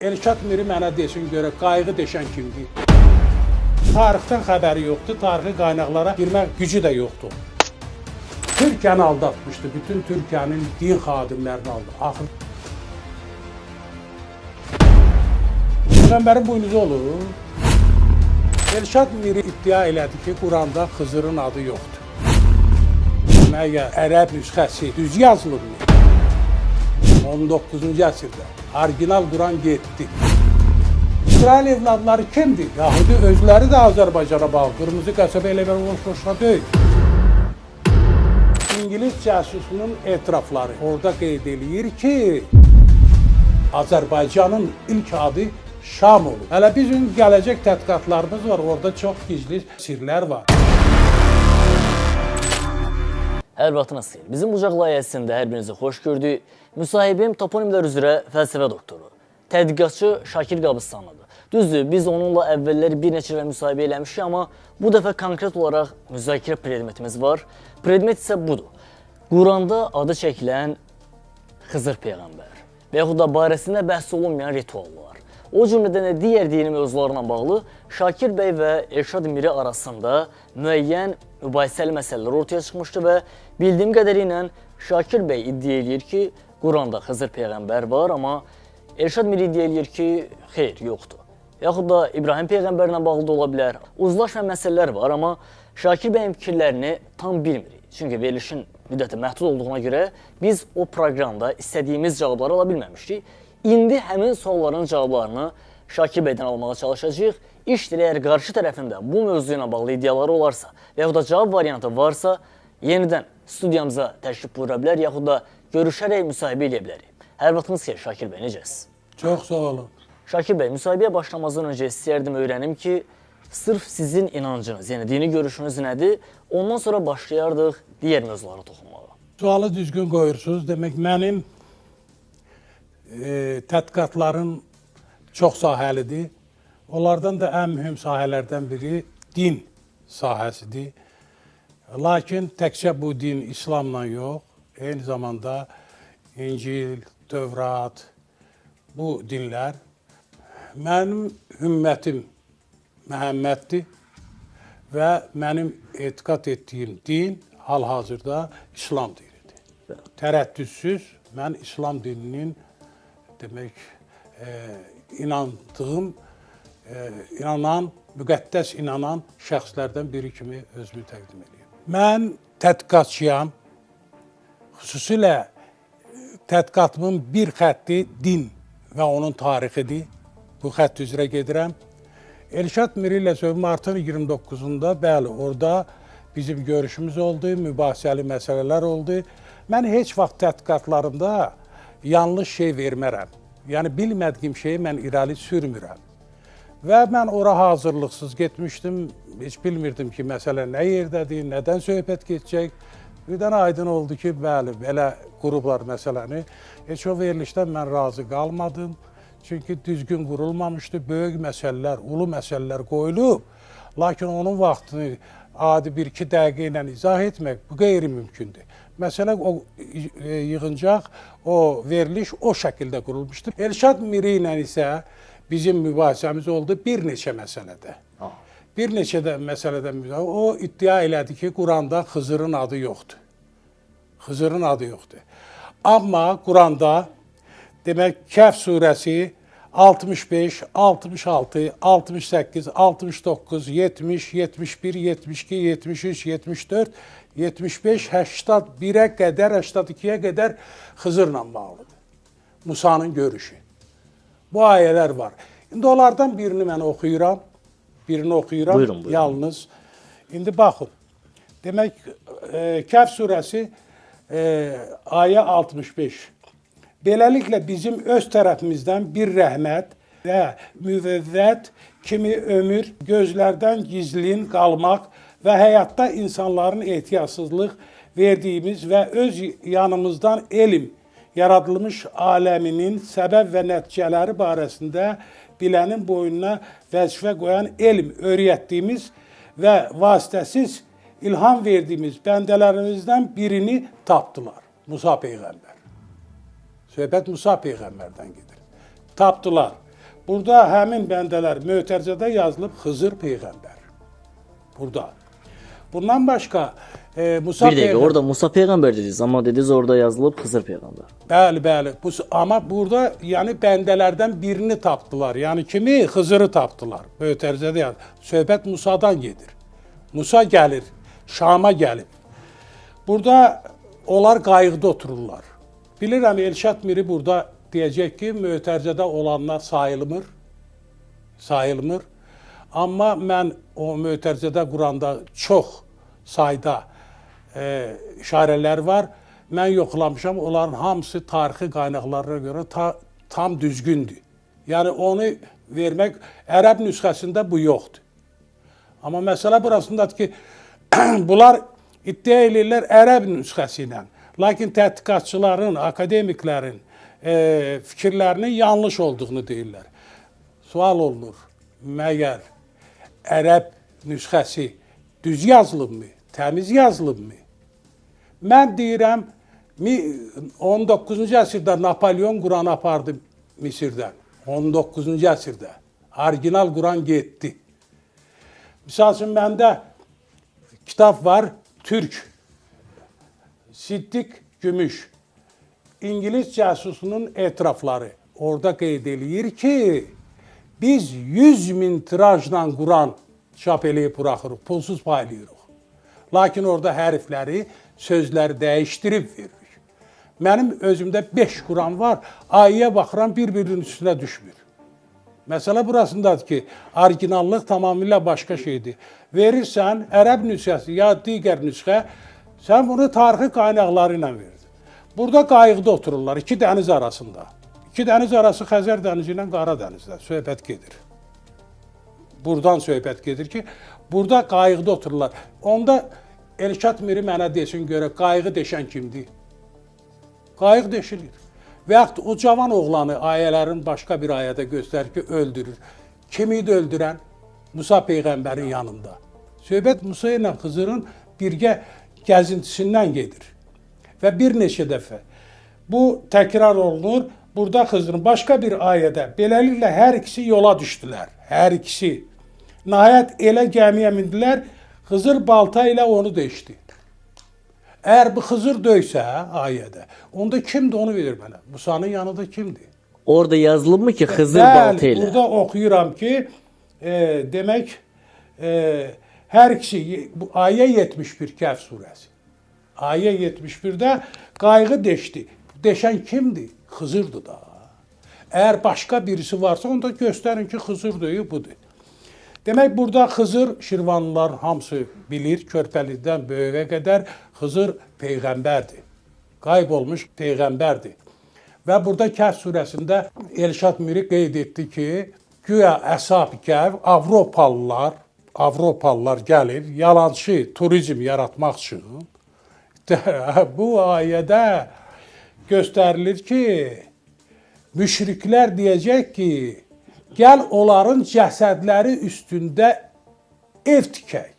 Elşad Miri mənə desin görə qayğı deşən kimdir? Tarixdən xəbəri yoxdur, tarixi qaynaqlara girmək gücü də yoxdur. Türkiyəni aldatmışdı, bütün Türkiyənin din xadimlərini aldı. Axır Peyğəmbərin buynuzu olur. Elşad Miri iddia elədi ki, Quranda Xızırın adı yoxdur. Məgər ərəb nüsxəsi düz yazılırmı? 19-cu əsrdə orijinal Quran getdi. İsrail evladları kimdir? Yahudi özləri də Azərbaycana bağlı. Qırmızı qəsəbə elə bir boş-boşuna deyil. İngilis cəsusunun etirafları orada qeyd eləyir ki, Azərbaycanın ilk adı Şam olur. Hələ bizim gələcək tədqiqatlarımız var, orada çox gizli sirlər var. Hər vaxtınız xeyir. Bizim Bucaq layihəsində hər birinizi xoş gördük. Müsahibim toponimlər üzrə fəlsəfə doktoru, tədqiqatçı Şakir Qabıstanlıdır. Düzdür, biz onunla əvvəllər bir neçə və müsahibə eləmişik, amma bu dəfə konkret olaraq müzakirə predmetimiz var. Predmet isə budur. Quranda adı çəkilən Xızır Peyğəmbər və yaxud da barəsində bəhs olunmayan rituallar. O cümlədən də digər dini mövzularla bağlı Şakir bəy və Elşad Miri arasında müəyyən mübahisəli məsələlər ortaya çıxmışdı və bildiyim qədərilə Şakir bəy iddia edir ki, Quranda Xızır Peyğəmbər var, amma Elşad Miri iddia edir ki, xeyr, yoxdur. Yaxud da İbrahim Peyğəmbərlə bağlı da ola bilər. Uzlaşmayan məsələlər var, amma Şakir bəyin fikirlərini tam bilmirik. Çünki verilişin müddəti məhdud olduğuna görə biz o proqramda istədiyimiz cavabları ala bilməmişdik. İndi həmin sualların cavablarını Şakir bəydən almağa çalışacağıq. İşdir, əgər qarşı tərəfində bu mövzu ilə bağlı iddiaları olarsa və yaxud da cavab variantı varsa, yenidən studiyamıza təşrif buyura bilər, yaxud da görüşərək müsahibə eləyə bilərik. Hər vaxtınız xeyir, Şakir bəy, necəsiz? Çox sağ olun. Şakir bəy, müsahibəyə başlamazdan öncə istəyərdim öyrənim ki, sırf sizin inancınız, yəni dini görüşünüz nədir? Ondan sonra başlayardıq digər mövzulara toxunmağa. Sualı düzgün qoyursunuz. Demək, mənim tədqiqatlarım çox sahəlidir. Onlardan da ən mühüm sahələrdən biri din sahəsidir. Lakin təkcə bu din İslamla yox, eyni zamanda İncil, Tövrat, bu dinlər. Mənim ümmətim Məhəmməddir və mənim etiqad etdiyim din hal-hazırda İslam dinidir. Tərəddüdsüz mən İslam dininin demək, müqəddəs inanan şəxslərdən biri kimi özümü təqdim edirəm. Mən tədqiqatçıyam. Xüsusilə tədqiqatımın bir xətti din və onun tarixidir. Bu xətt üzrə gedirəm. Elşad Miri ilə söhbət martın 29-unda, bəli, orada bizim görüşümüz oldu, mübahisəli məsələlər oldu. Mən heç vaxt tədqiqatlarımda yanlış şey vermərəm. Yəni, bilmədiyim şeyi mən irəli sürmürəm. Və mən ora hazırlıqsız getmişdim. Heç bilmirdim ki, məsələ nə yerdədir, nədən söhbət geçəcək. Birdən aydın oldu ki, bəli, belə qurublar məsələni. Heç o verilişdən mən razı qalmadım. Çünki düzgün qurulmamışdı, böyük məsələlər, ulu məsələlər qoyulub. Lakin onun vaxtını adi 1-2 dəqiqə ilə izah etmək bu qeyri-mümkündür. Məsələ o yığıncaq, o veriliş o şəkildə qurulmuşdur. Elşad Miri ilə isə bizim mübahisəmiz oldu bir neçə məsələdə. Bir neçə məsələdə o iddia elədi ki, Quranda Xızırın adı yoxdur. Xızırın adı yoxdur. Amma Quranda demək, Kəhf surəsi 65, 66, 68, 69, 70, 71, 72, 73, 74, 75, 81-ə qədər, 82-yə qədər Xızırla bağlıdır. Musanın görüşü. Bu ayələr var. İndi onlardan birini mən oxuyuram. Buyurun. Yalnız. İndi baxın. Demək, Kəhf surəsi ayə 65. Beləliklə bizim öz tərəfimizdən bir rəhmət və müvəvvət kimi ömür, gözlərdən gizlin qalmaq və həyatda insanların ehtiyatsızlıq verdiyimiz və öz yanımızdan elm yaradılmış aləminin səbəb və nəticələri barəsində bilənin boynuna vəzifə qoyan elm öyrətdiyimiz və vasitəsiz ilham verdiyimiz bəndələrimizdən birini tapdılar. Musa Peyğəmbər. Söhbət Musa Peyğəmbərdən gedir. Tapdılar. Burada həmin bəndələr mötərizədə yazılıb Xızır Peyğəmbər. Burada. Bundan başqa Musa Bir dəqiqə, orada Musa Peyğəmbər dediniz, amma dediniz orada yazılıb Xızır Peyğəmbər. Bəli, bəli. Amma burada yəni bəndələrdən birini tapdılar. Yəni kimi? Xızırı tapdılar. Mötərizədə yazılıb. Söhbət Musadan gedir. Musa gəlir, Şama gəlib. Burada onlar qayıqda otururlar. Bilirəm Elşad Miri burada deyəcək ki, mötərizədə olanlar sayılmır. Sayılmır. Amma mən o mötərizədə quranda çox sayda işarələr var. Mən yoxlamışam, onların hamısı tarixi qaynaqlarına görə tam düzgündür. Yəni onu vermək, ərəb nüsxəsində bu yoxdur. Amma məsələ burasındadır ki, bunlar iddia edirlər ərəb nüsxəsi ilə. Lakin tədqiqatçıların, akademiklərin fikirlərinin yanlış olduğunu deyirlər. Sual olunur, məgər ərəb nüsxəsi düz yazılıbmı, təmiz yazılıbmı? Mən deyirəm, 19-cu əsrdə Napolyon Quranı apardı Misirdən. 19-cu əsrdə. Orijinal Quran getdi. Misal üçün, məndə kitab var, Türk, Siddiq Gümüş, İngiliz cəsusunun etirafları. Orada qeyd eləyir ki, biz 100 min tirajla Quran çap eləyib buraxırıq, pulsuz paylayırıq. Lakin orada hərfləri, sözləri dəyişdirib veririk. Mənim özümdə 5 Quran var, ayəyə baxıram, bir-birinin üstünə düşmür. Məsələ burasındadır ki, orijinallıq tamamilə başqa şeydir. Verirsən, ərəb nüsxəsi ya digər nüsxə, sən bunu tarixi qaynaqları ilə verdin. Burada qayıqda otururlar, iki dəniz arasında. İki dəniz arası Xəzər dənizi ilə Qara dənizdə söhbət gedir. Buradan söhbət gedir ki, burada qayıqda otururlar. Onda Elşad Miri mənə desin görə, qayığı deşən kimdir? Qayıq deşilir. Və yaxud o cavan oğlanı ayələrin başqa bir ayədə göstərir ki, öldürür. Kimi idi öldürən? Musa Peyğəmbərin yanında. Söhbət Musa ilə Xızırın birgə gəzintisindən gedir. Və bir neçə dəfə bu təkrar olunur. Burada Xızırın başqa bir ayədə. Beləliklə, hər ikisi yola düşdülər. Hər ikisi. Nəhayət elə gəmiyə mindilər, Xızır balta ilə onu deşdi. Əgər bu Xızır döysə ayədə, onda kimdir onu verir mənə? Musanın yanında kimdir? Orada yazılıbmı ki, Xızır balta ilə? Burada oxuyuram ki, demək, hər ikisi, bu ayə 71 Kəhf surəsi. Ayə 71-də qayğı deşdi. Deşən kimdir? Xızırdır da. Əgər başqa birisi varsa, onda göstərin ki, Xızır döyü budur. Demək, burada Xızır, Şirvanlılar hamısı bilir, Körpəlikdən böyüyə qədər Xızır Peyğəmbərdir. Qayb olmuş Peyğəmbərdir. Və burada Kəhf surəsində Elşad Miri qeyd etdi ki, güya Əshab-ı Kəhf, Avropalılar gəlir, yalançı turizm yaratmaq üçün. Bu ayədə göstərilir ki, müşriklər deyəcək ki, gəl onların cəsədləri üstündə ev tikək.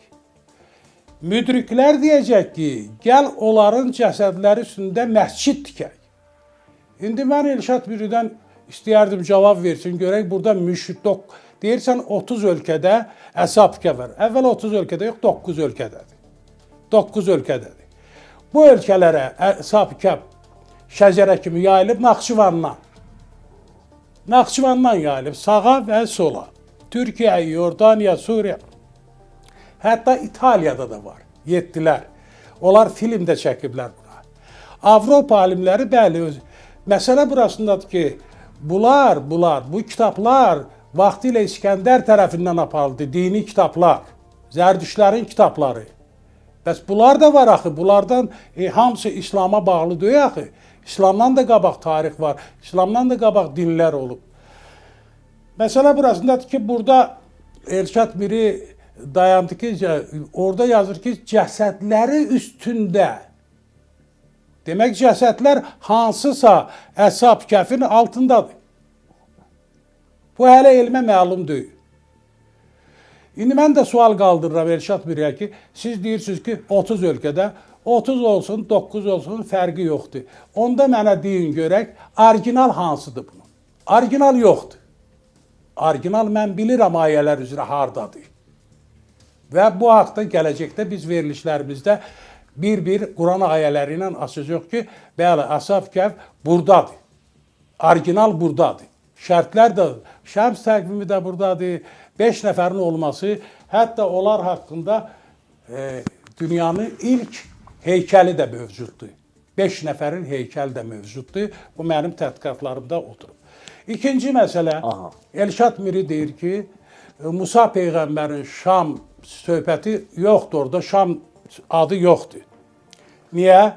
Müdriklər deyəcək ki, gəl onların cəsədləri üstündə məscid tikək. İndi mən Elşad Miridən istəyərdim cavab versin, görək burada müşrik, deyirsən 30 ölkədə Əshab-ı Kəhf var. Əvvəl 30 ölkədə yox, 9 ölkədədir. 9 ölkədədir. Bu ölkələrə Əshab-ı Kəhf şəcərə kimi yayılıb Naxçıvandan. Naxçıvandan yayılıb sağa və sola. Türkiyə, Yordaniya, Suriya, hətta İtaliyada da var. Yetdilər. Onlar filmdə çəkiblər buna. Avropa alimləri, bəli, məsələ burasındadır ki, bu kitablar vaxtilə İskəndər tərəfindən aparıldı, dini kitablar, Zərdüştlərin kitabları. Bəs bunlar da var axı, bunlardan hamısı İslama bağlı deyil axı. İslamdan da qabaq tarix var, İslamdan da qabaq dinlər olub. Məsələ burasındadır ki, burada Elşad Miri dayandı ki, orada yazır ki, cəsədləri üstündə. Demək, cəsədlər hansısa Əshab-ı Kəhfin altındadır. Bu hələ elmə məlum deyil. İndi mən də sual qaldırıram Elşad Miriyə ki, siz deyirsiniz ki, 30 ölkədə 30 olsun, 9 olsun, fərqi yoxdur. Onda mənə deyin görək, orijinal hansıdır bunun? Orijinal yoxdur. Orijinal mən bilirəm ayələr üzrə hardadır. Və bu haqda gələcəkdə biz verilişlərimizdə bir Quran ayələri ilə açacaq ki, bəli, Əsəf Kəhf buradadır. Orijinal buradadır. Şərtlər də, şəms təqvimi də buradadır. 5 nəfərin olması, hətta onlar haqqında dünyanın ilk heykəli də mövcuddur. 5 nəfərin heykəli də mövcuddur. Bu mənim tədqiqatlarımda oturub. İkinci məsələ, Elşad Miri deyir ki, Musa Peyğəmbərin Şam söhbəti yoxdur orada, Şam adı yoxdur. Niyə?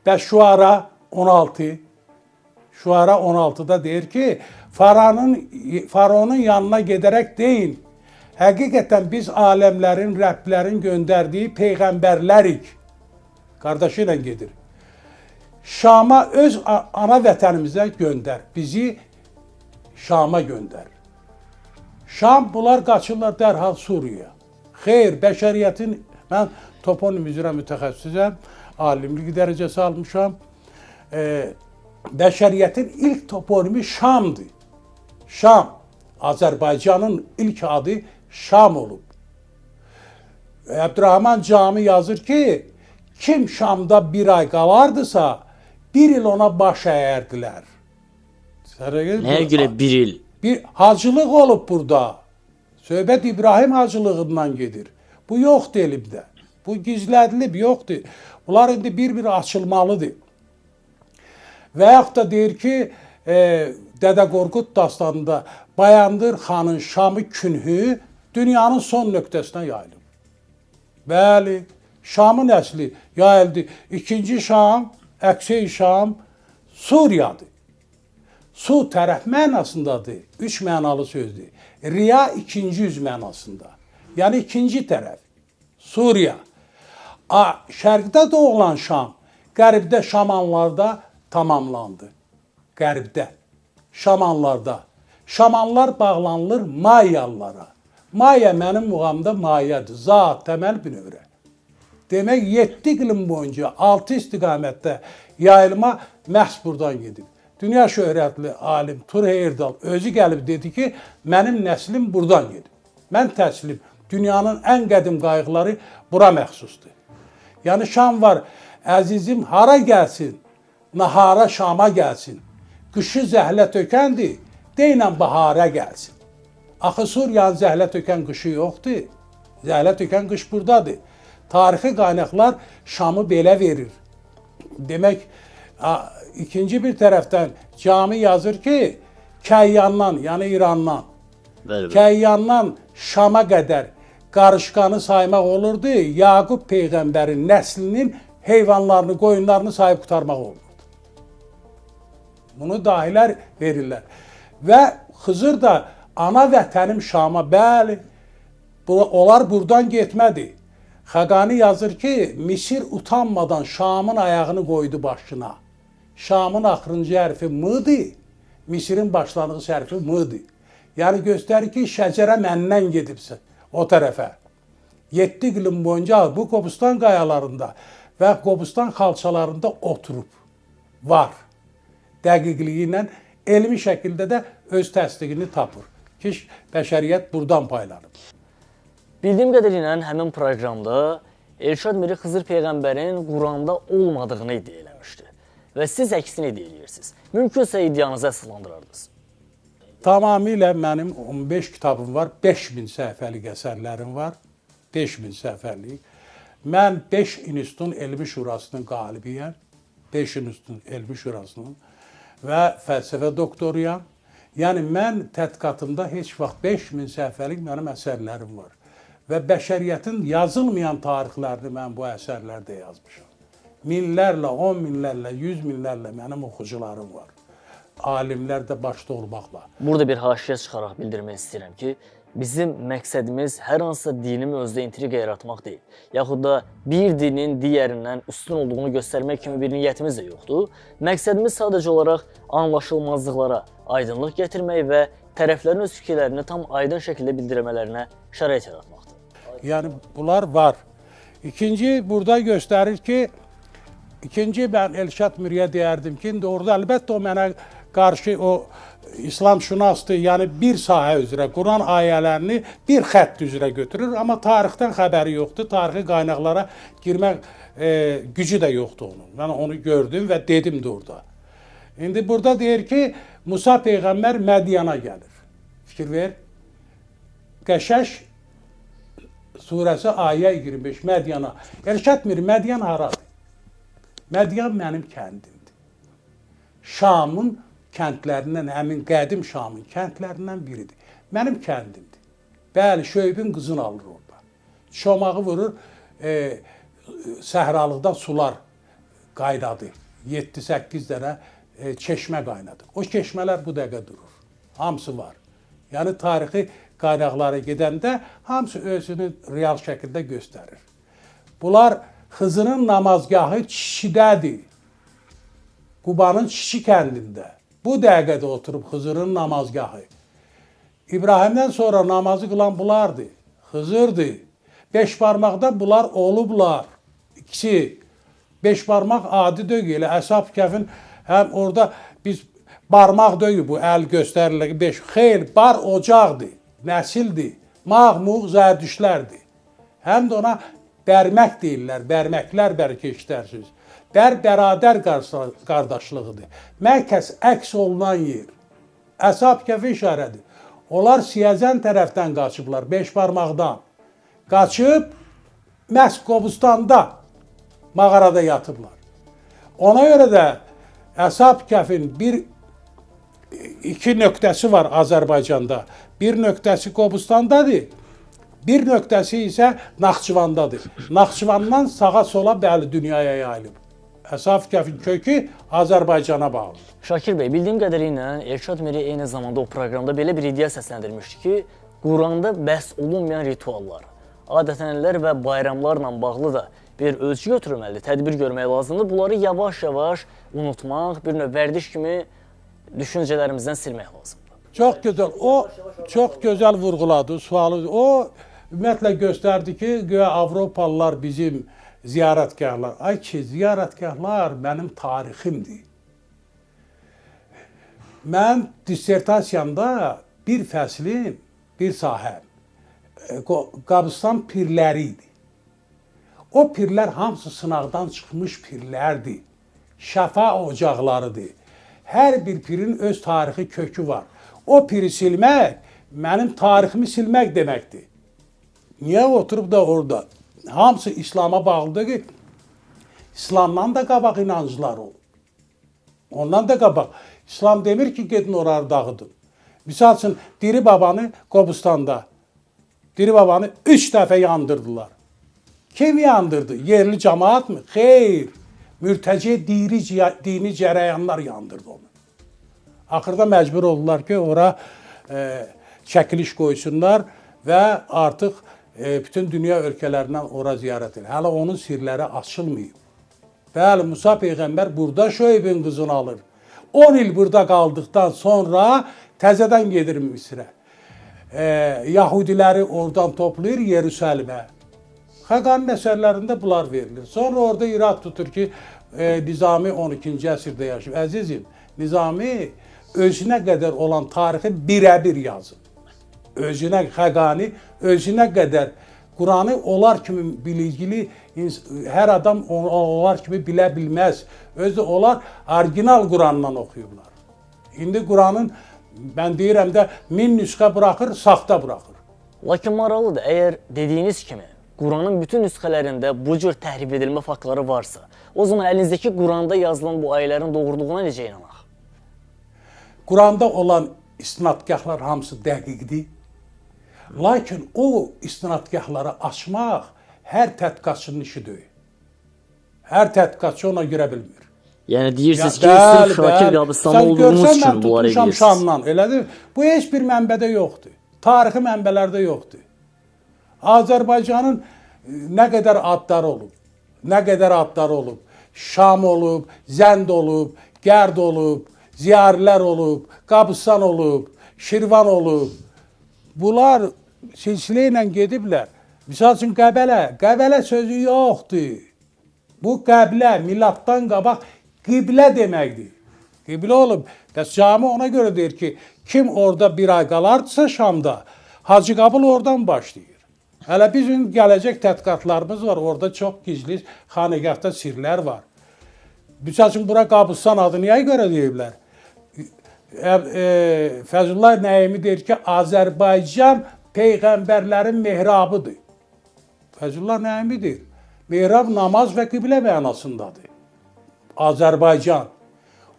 Bəs Şuara 16, Şuara 16-da deyir ki, Faraonun yanına gedərək deyin, həqiqətən biz aləmlərin, Rəbblərin göndərdiyi peyğəmbərlərik. Qardaşı ilə gedir. Şama öz ana vətənimizə göndər, bizi Şama göndər. Şam, bunlar qaçırlar dərhal Suriyaya. Xeyr, bəşəriyyətin, mən toponim üzrə mütəxəssisəm, alimlik dərəcəsi almışam. Bəşəriyyətin ilk toponimi Şamdır. Şam, Azərbaycanın ilk adı Şam olub. Əbdurrahman Cami yazır ki, kim Şamda bir ay qalardısa, bir il ona baş əyərdilər. Nəyə görə bir il? Bir hacılıq olub burada. Söhbət İbrahim hacılığından gedir. Bu yoxdur elimdə. Bu gizlədilib, yoxdur. Bunlar indi bir açılmalıdır. Və yaxud da deyir ki, Dədə Qorqud dastanında Bayandır xanın Şamı künhü dünyanın son nöqtəsinə yayılıb. Bəli, Şamın əsli yayıldı. İkinci Şam, Əksey Şam, Suriyadır. Su tərəf mənasındadır. 3 mənalı sözdür. Riya ikinci yüz mənasında. Yəni ikinci tərəf. Suriya. Şərqdə doğulan Şam, qərbdə Şamanlarda tamamlandı. Qərbdə. Şamanlarda. Şamanlar bağlanılır Mayalılara. Maya mənim muğamda Mayadır. Zat, təməl bir növrə. Demək, 7 iqlim boyunca 6 istiqamətdə yayılma məhz buradan gedib. Dünya şöhrətli alim Tur Heyerdal özü gəlib dedi ki, mənim nəslim buradan gedib. Mən təslim, dünyanın ən qədim qayıqları bura məxsusdur. Yəni Şam var, əzizim hara gəlsin, nahara Şama gəlsin. Qışı zəhlə tökəndir, deynən bahara gəlsin. Axı Suriyanın zəhlə tökən qışı yoxdur. Zəhlə tökən qış buradadır. Tarixi qaynaqlar Şamı belə verir. Demək, ikinci bir tərəfdən Cami yazır ki, Kəyyandan, yəni İrandan, Kəyyandan Şama qədər qarışqanı saymaq olurdu, Yaqub Peyğəmbərin nəslinin heyvanlarını, qoyunlarını sayıb qutarmaq olurdu. Bunu dahilər verirlər. Və Xızır da ana vətənim Şama, bəli, onlar buradan getmədi. Xəqani yazır ki, Misir utanmadan Şamın ayağını qoydu başına. Şamın axırıncı hərfi M-dır, Misirin başlanğıc hərfi M-dır. Yəni göstərir ki, şəcərə məndən gedibsə o tərəfə. 7 iqlim boyunca bu Qobustan qayalarında və Qobustan xalçalarında oturub. Var. Dəqiqliyi ilə elmi şəkildə də öz təsdiqini tapır ki, bəşəriyyət buradan paylanıb. Bildiyim qədərilə həmin proqramda Elşad Miri Xızır Peyğəmbərin Quranda olmadığını iddia eləmişdi. Və siz əksini iddia eləyirsiniz. Mümkünsə iddianızı əsaslandırardınız. Tamamilə mənim 15 kitabım var, 5000 səhifəlik əsərlərim var, 5000 səhifəlik. Mən 5 institutun elmi şurasının qalibiyəm, 5 institutun elmi şurasının və fəlsəfə doktoruyam. Yəni mən tədqiqatımda heç vaxt 5000 səhifəlik mənim əsərlərim var. Və bəşəriyyətin yazılmayan tarixlərini mən bu əsərlərdə yazmışam. Minlərlə, 10 minlərlə, 100 minlərlə mənim oxucularım var. Alimlər də başda olmaqla. Burada bir haşiyə çıxaraq bildirmək istəyirəm ki, bizim məqsədimiz hər hansısa dini mövzuda intriqa yaratmaq deyil. Yaxud da bir dinin digərindən üstün olduğunu göstərmək kimi bir niyyətimiz də yoxdur. Məqsədimiz sadəcə olaraq anlaşılmazlıqlara aydınlıq gətirmək və tərəflərin öz fikirlərini tam aydın şəkildə bildirmələrinə şərait yaratmaqdır. Yəni bunlar var. İkinci burada göstərir ki, mən Elşad Miriyə deyərdim ki, indi orada əlbəttə o mənə qarşı o İslamşünasdır, yəni bir sahə üzrə Quran ayələrini bir xətt üzrə götürür, amma tarixdən xəbəri yoxdur, tarixi qaynaqlara girmək gücü də yoxdur onun. Mən onu gördüm və dedim də orada. İndi burada deyir ki, Musa Peyğəmbər Mədyana gəlir. Fikir ver. Qəşəş surəsi ayə 25 Mədyana. Erkətmir, Mədyan haradır? Mədyan mənim kəndimdir. Şamın kəndlərindən, həmin qədim Şamın kəndlərindən biridir. Mənim kəndimdir. Bəli, Şöybün qızını alır orada. Çomağı vurur, səhralıqdan sular qaynadı. 7-8 dənə çeşmə qaynadı. O çeşmələr bu dəqiqə durur. Hamısı var. Yəni, tarixi qaynaqlara gedəndə hamısı özünü real şəkildə göstərir. Bunlar Xızırın namazgahı Çişidədir. Qubanın Çişi kəndində. Bu dəqiqədə oturub Xızırın namazgahı. İbrahimdən sonra namazı qılan bunlardır. Xızırdır. Beş barmaqda bunlar olublar. İkisi. Beş barmaq adi deyil. Əshab Kəhfin həm orada biz barmaq deyil bu, əl göstərilir. Beş. Xeyr, bar ocaqdır. Nəsildir. Mağmuq zərdüşlərdir. Həm də ona bərmək deyirlər. Bərməklər bəlkə işlərsiniz. Bərabər qardaşlığıdır. Mərkəz əks olunan yer. Əshab Kəhfi işarədir. Onlar Siyəzən tərəfdən qaçıblar, beş barmaqdan. Qaçıb, məhz Qobustanda mağarada yatıblar. Ona görə də Əshab Kəhfin iki nöqtəsi var Azərbaycanda. Bir nöqtəsi Qobustandadır, bir nöqtəsi isə Naxçıvandadır. Naxçıvandan sağa sola bəli dünyaya yayılıb. Əshab Kəhfin kökü Azərbaycana bağlıdır. Şakir bəy, bildiyim qədərilə Elşad Miri eyni zamanda o proqramda belə bir iddia səsləndirmişdi ki, Quranda bəhs olunmayan rituallar, adət-ənənələr və bayramlarla bağlı da bir ölçü götürülməlidir, tədbir görmək lazımdır. Bunları yavaş-yavaş unutmaq, bir növ vərdiş kimi düşüncələrimizdən silmək lazımdır. Çox gözəl. O çox gözəl vurğuladı sualı. O ümumiyyətlə göstərdi ki, güya Avropalılar bizim ziyarətgahlar. Ay ki, ziyarətgahlar mənim tariximdir. Mən dissertasiyamda bir fəslin, bir sahəm Qabustan pirləri idi. O pirlər hamısı sınaqdan çıxmış pirlərdir. Şəfa ocaqlarıdır. Hər bir pirin öz tarixi kökü var. O piri silmək, mənim tariximi silmək deməkdir. Niyə oturub da orada? Hamısı İslama bağlıdır ki, İslamdan da qabaq inancılar olub. Ondan da qabaq. İslam demir ki, gedin oraya dağıdın. Misal üçün, Diri babanı Qobustanda, Diri babanı 3 dəfə yandırdılar. Kim yandırdı? Yerli cəmaat mı? Xeyr. Mürtəci dini cərəyanlar yandırdı onu. Axırda məcbur oldular ki, ora çəkiliş qoysunlar və artıq bütün dünya ölkələrindən ora ziyarət edir. Hələ onun sirləri açılmayıb. Bəli, Musa Peyğəmbər burada Şöybün qızını alır. 10 il burada qaldıqdan sonra təzədən gedir Misrə. Yahudiləri oradan toplayır Yerusəlimə. Xəqanın əsərlərində bunlar verilir. Sonra orada irad tutur ki, Nizami 12-ci əsrdə yaşayıb. Əzizim, Nizami özünə qədər olan tarixi birə-bir yazır. Özünə, Xəqani özünə qədər Quranı onlar kimi bilikli, hər adam onlar kimi bilə bilməz. Özü onlar orijinal Qurandan oxuyublar. İndi Quranın, mən deyirəm də, 1000 nüsxə buraxır, saxta buraxır. Lakin maraqlıdır, əgər dediyiniz kimi Quranın bütün nüsxələrində bu cür təhrif edilmə faktları varsa, o zaman əlinizdəki Quranda yazılan bu ayələrin doğruluğuna necə inanaq? Quranda olan istinadgahlar hamısı dəqiqdir. Lakin o istinadgahları açmaq hər tədqiqatçının işi deyil. Hər tədqiqatçı ona görə bilmir. Yəni deyirsiniz ki, sırf Şakir Qabustanda olduğunuz üçün bunları edirsiniz. Şamdan, elədir. Bu heç bir mənbədə yoxdur. Tarixi mənbələrdə yoxdur. Azərbaycanın nə qədər adları olub, nə qədər adları olub. Şam olub, Zənd olub, Gərd olub, Ziyarilər olub, Qabustan olub, Şirvan olub. Bunlar silsilə ilə gediblər. Misal üçün Qəbələ sözü yoxdur. Bu Qəblə, milatdan qabaq qiblə deməkdir. Qiblə olub. Bəs cami ona görə deyir ki, kim orada bir ay qalardısa Şamda, Hacı Qabıl oradan başlayır. Hələ bizim gələcək tədqiqatlarımız var. Orada çox gizli xanəgahda sirlər var. Misal üçün, bura Qabustan adı niyə görə deyiblər? Fəzullah Nəyimi deyir ki, Azərbaycan peyğəmbərlərin mehrabıdır. Fəzullah Nəyimi deyir. Mehrab namaz və qiblə mənasındadır. Azərbaycan.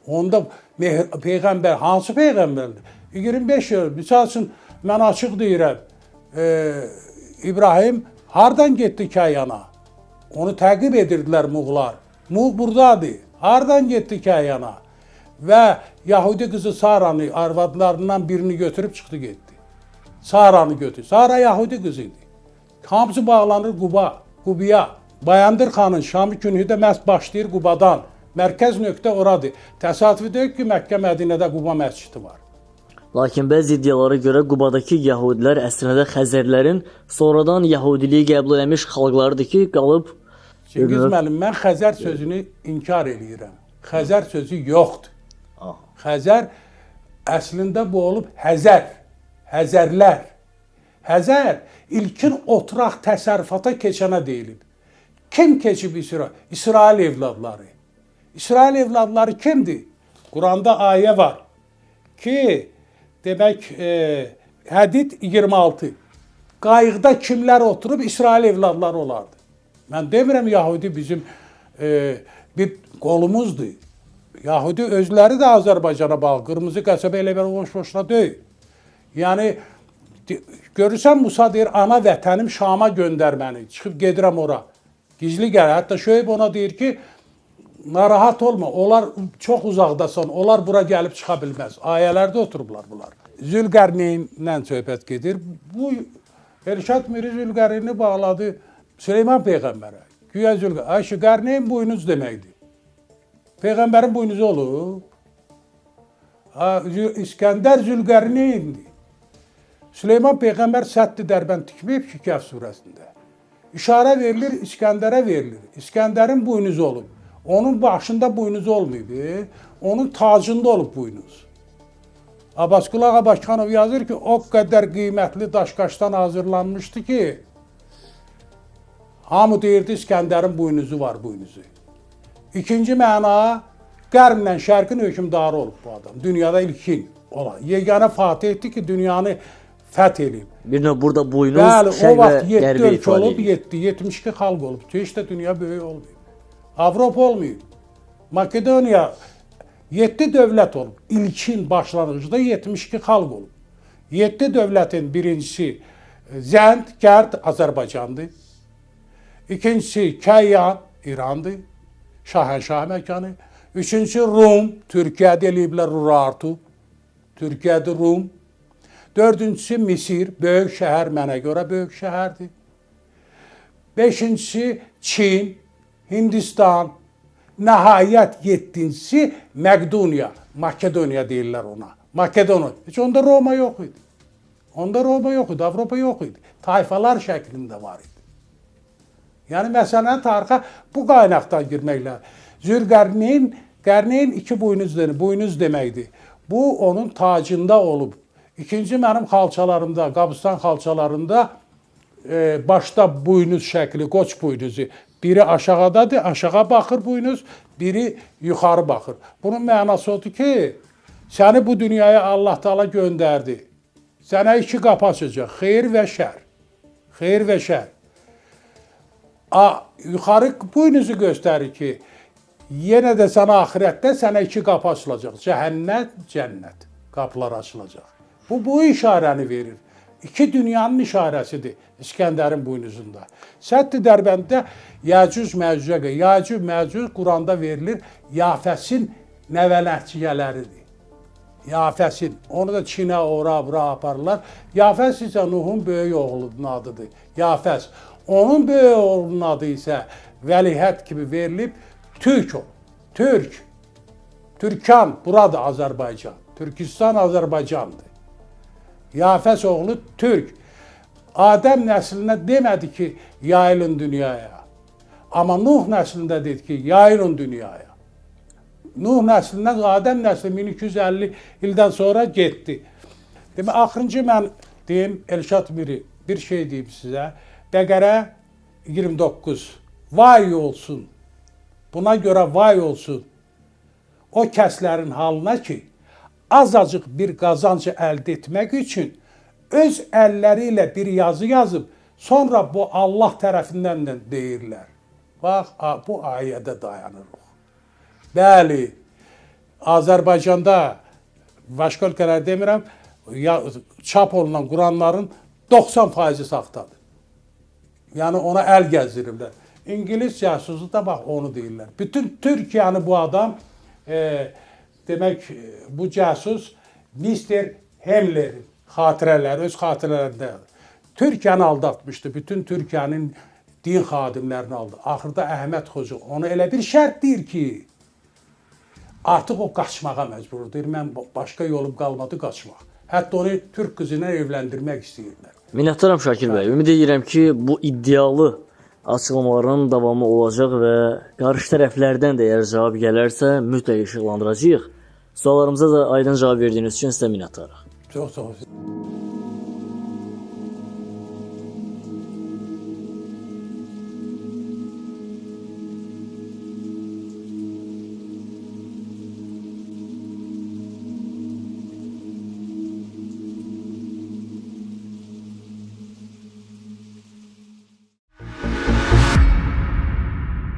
Onda peyğəmbər, hansı peyğəmbərdir? 25 il. Misal üçün, mən açıq deyirəm, İbrahim hardan getdi Kəyyana? Onu təqib edirdilər Muğlar. Muğ buradadır. Hardan getdi Kəyyana? Və Yahudi qızı Saranı, arvadlarından birini götürüb çıxdı getdi. Saranı götürdü. Sara Yahudi qızı idi. Hamısı bağlanır Qubaya. Bayandır xanın Şamı günü də məhz başlayır Qubadan. Mərkəz nöqtə oradır. Təsadüfi deyil ki, Məkkə Mədinədə Quba məscidi var. Lakin bəzi iddialara görə Qubadakı yəhudilər əslində Xəzərlərin sonradan yəhudiliyi qəbul etmiş xalqlardır ki, qalıb... Çingiz müəllim, mən Xəzər sözünü inkar eləyirəm. Xəzər sözü yoxdur. Xəzər əslində bu olub Həzər, Həzərlər. Həzər ilkin oturaq təsərrüfata keçənə deyilib. Kim keçib İsrail? İsrail evladları. İsrail evladları kimdir? Quranda ayə var ki, demək, Hədid 26. Qayıqda kimlər oturub İsrail evladları olardı. Mən demirəm, Yahudi bizim bir qolumuzdur. Yahudi özləri də Azərbaycana bağlı. Qırmızı qəsəbə elə bir boş-boşuna deyil. Yəni, görürsən Musa deyir, ana vətənim Şama göndər məni. Çıxıb gedirəm ora. Gizli gəlir. Hətta Şöyb ona deyir ki, narahat olma, onlar çox uzaqdasan, onlar bura gəlib çıxa bilməz. Ayələrdə oturublar bunlar. Zülqərneynlə söhbət gedir. Bu, Elşad Miri Zülqərneyni bağladı Süleyman Peyğəmbərə. Güya Zülqərneyn buynuz deməkdir. Peyğəmbərin buynuzu olur. İskəndər Zülqərneyndir. Süleyman Peyğəmbər Səddi Dərbənd tikməyib ki, Kəhf surəsində. İşarə verilir, İskəndərə verilir. İskəndərin buynuzu olub. Onun başında buynuzu olmayıb, onun tacında olub buynuz. Abbasqulu Ağa Bakıxanov yazır ki, o qədər qiymətli daşqaşdan hazırlanmışdı ki, hamı deyirdi, İskəndərin buynuzu var, buynuzu. İkinci məna, Qərblə Şərqin hökmdarı olub bu adam. Dünyada ilkin olan. Yeganə fatih etdi ki, dünyanı fəth edib. Bir növ burada buynuz, şərq və qərbi ifadə edib. 72 xalq olub. Heç də dünya böyük olmayıb. Avropa olmayıb. Makedoniya 7 dövlət olub. İlkin başlanğıcda 72 xalq olub. 7 dövlətin birincisi Zənd, Gərd, Azərbaycandır. İkincisi Kəyyan, İrandır. Şahənşah məkanı. Üçüncü Rum, Türkiyədə eləyiblər Urartu. Türkiyədə Rum. Dördüncüsü Misir, böyük şəhər, mənə görə böyük şəhərdir. Beşincisi Çin, Hindistan. Nəhayət yedincisi Məqdoniya, Makedoniya deyirlər ona. Makedoniya. Heç onda Roma yox idi. Onda Roma yox idi, Avropa yox idi. Tayfalar şəklində var idi. Yəni, məsələn, tarixa bu qaynaqdan girməklə. Zülqərneyn iki buynuz deməkdir. Bu, onun tacında olub. İkinci, mənim xalçalarımda, Qabustan xalçalarında başda buynuz şəkli, qoç buynuzu. Biri aşağıdadır, aşağı baxır buynuz, biri yuxarı baxır. Bunun mənası odur ki, səni bu dünyaya Allah Teala göndərdi. Sənə iki qapı açacaq, xeyir və şər. Xeyir və şər. Yuxarı buynuzu göstərir ki, yenə də sənə axirətdə sənə iki qapı açılacaq. Cəhənnət, cənnət qapılar açılacaq. Bu işarəni verir. İki dünyanın işarəsidir İskəndərin buynuzunda. Səddi Dərbənddə Yəcüc Məcücə, Yəcüc Məcüc Quranda verilir, Yafəsin nəvələtçiyələridir. Yafəsin, onu da Çinə, ora, bura aparırlar. Yafəs isə Nuhun böyük oğlunun adıdır. Yafəs. Onun böyük oğlunun adı isə Vəlihət kimi verilib, Türk o. Türk. Türkan, buradır Azərbaycan. Türkistan Azərbaycandır. Yafəs oğlu Türk. Adəm nəslinə demədi ki, yayılın dünyaya. Amma Nuh nəslində dedi ki, yayılın dünyaya. Nuh nəslindən Adəm nəsli 1250 ildən sonra getdi. Demək, axırıncı mən deyim, Elşad Miri bir şey deyim sizə. Bəqərə 29. Vay olsun. Buna görə vay olsun o kəslərin halına ki, azacıq bir qazancı əldə etmək üçün öz əlləri ilə bir yazı yazıb, sonra bu Allah tərəfindən də deyirlər. Bax, bu ayədə dayanırıq. Bəli, Azərbaycanda, başqa ölkələr demirəm, çap olunan Quranların 90% saxtadır. Yəni ona əl gəzdirirlər. İngilis cəsusu da bax onu deyirlər. Bütün Türkiyəni bu adam, demək bu cəsus Mr. Hemler'in xatirələri, öz xatirələrində Türkiyəni aldatmışdı. Bütün Türkiyənin din xadimlərini aldı. Axırda Əhməd Xoca ona elə bir şərt deyir ki, artıq o qaçmağa məcburdur. Deyir, mən başqa yolum qalmadı qaçmaq. Hətta onu Türk qızı ilə evləndirmək istəyirlər. Minnətdaram Şakir bəy. Ümid edirəm ki, bu iddialı açıqlamaların davamı olacaq və qarşı tərəflərdən də əgər cavab gələrsə, mütləq işıqlandıracağıq. Suallarımıza da aydın cavab verdiyiniz üçün sizə minnətdarıq. Çox sağ olun.